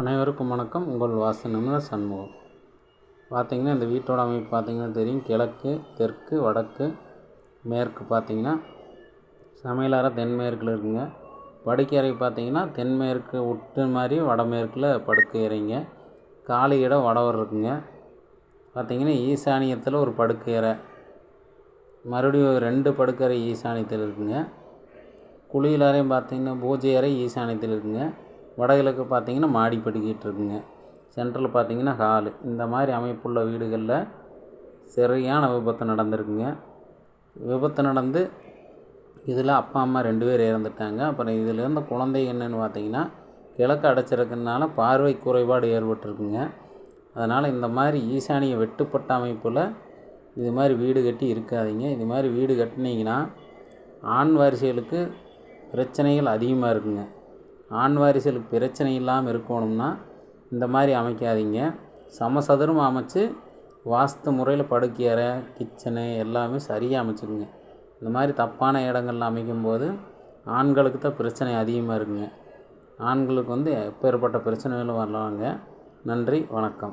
அனைவருக்கும் வணக்கம். உங்கள் வாஸ்து நிபுணர் சண்முகம். பார்த்திங்கன்னா இந்த வீட்டோட அமைப்பு பார்த்திங்கன்னா தெரியும். கிழக்கு, தெற்கு, வடக்கு, மேற்கு பார்த்திங்கன்னா சமையலறை தென்மேற்கில் இருக்குங்க. படுக்கை அறை பார்த்திங்கன்னா தென்மேற்கு விட்டு மாதிரி வடமேற்கில் படுக்கை அறைங்க. காலி இடம் வடவர் இருக்குங்க. பார்த்திங்கன்னா ஈசானியத்தில் ஒரு படுக்கை அறை, மறுபடியும் 2 படுக்கை அறை ஈசானியத்தில் இருக்குங்க. குளியல் அறையும் பார்த்திங்கன்னா பூஜை அறை ஈசானியத்தில் இருக்குங்க. வடகிழக்கு பார்த்திங்கன்னா மாடி படிக்கிட்டு இருக்குங்க. சென்ட்ரல் பார்த்திங்கன்னா ஹாலு. இந்த மாதிரி அமைப்புள்ள வீடுகளில் சரியான விபத்து நடந்திருக்குங்க. விபத்து நடந்து இதில் அப்பா அம்மா 2 பேர் இறந்துட்டாங்க. அப்புறம் இதில் இருந்த குழந்தை என்னென்னு பார்த்திங்கன்னா கிழக்கு அடைச்சிருக்கிறதுனால பார்வை குறைபாடு ஏற்பட்டுருக்குங்க. அதனால் இந்த மாதிரி ஈசானிய வெட்டுப்பட்ட அமைப்பில் இது மாதிரி வீடு கட்டி இருக்காதீங்க. இது மாதிரி வீடு கட்டினீங்கன்னா ஆண் வாரிசுகளுக்கு பிரச்சனைகள் அதிகமாக இருக்குங்க. ஆண் வாரிசுகளுக்கு பிரச்சனை இல்லாமல் இருக்கணும்னா இந்த மாதிரி அமைக்காதீங்க. சமசதுரமாக அமைச்சு வாஸ்து முறையில் படுக்கை அறை, கிச்சனு எல்லாமே சரியாக அமைச்சுக்குங்க. இந்த மாதிரி தப்பான இடங்கள்ல அமைக்கும்போது ஆண்களுக்கு தான் பிரச்சனை அதிகமாக இருக்குங்க. ஆண்களுக்கு எப்பேற்பட்ட பிரச்சனைகளும் வரலாங்க. நன்றி, வணக்கம்.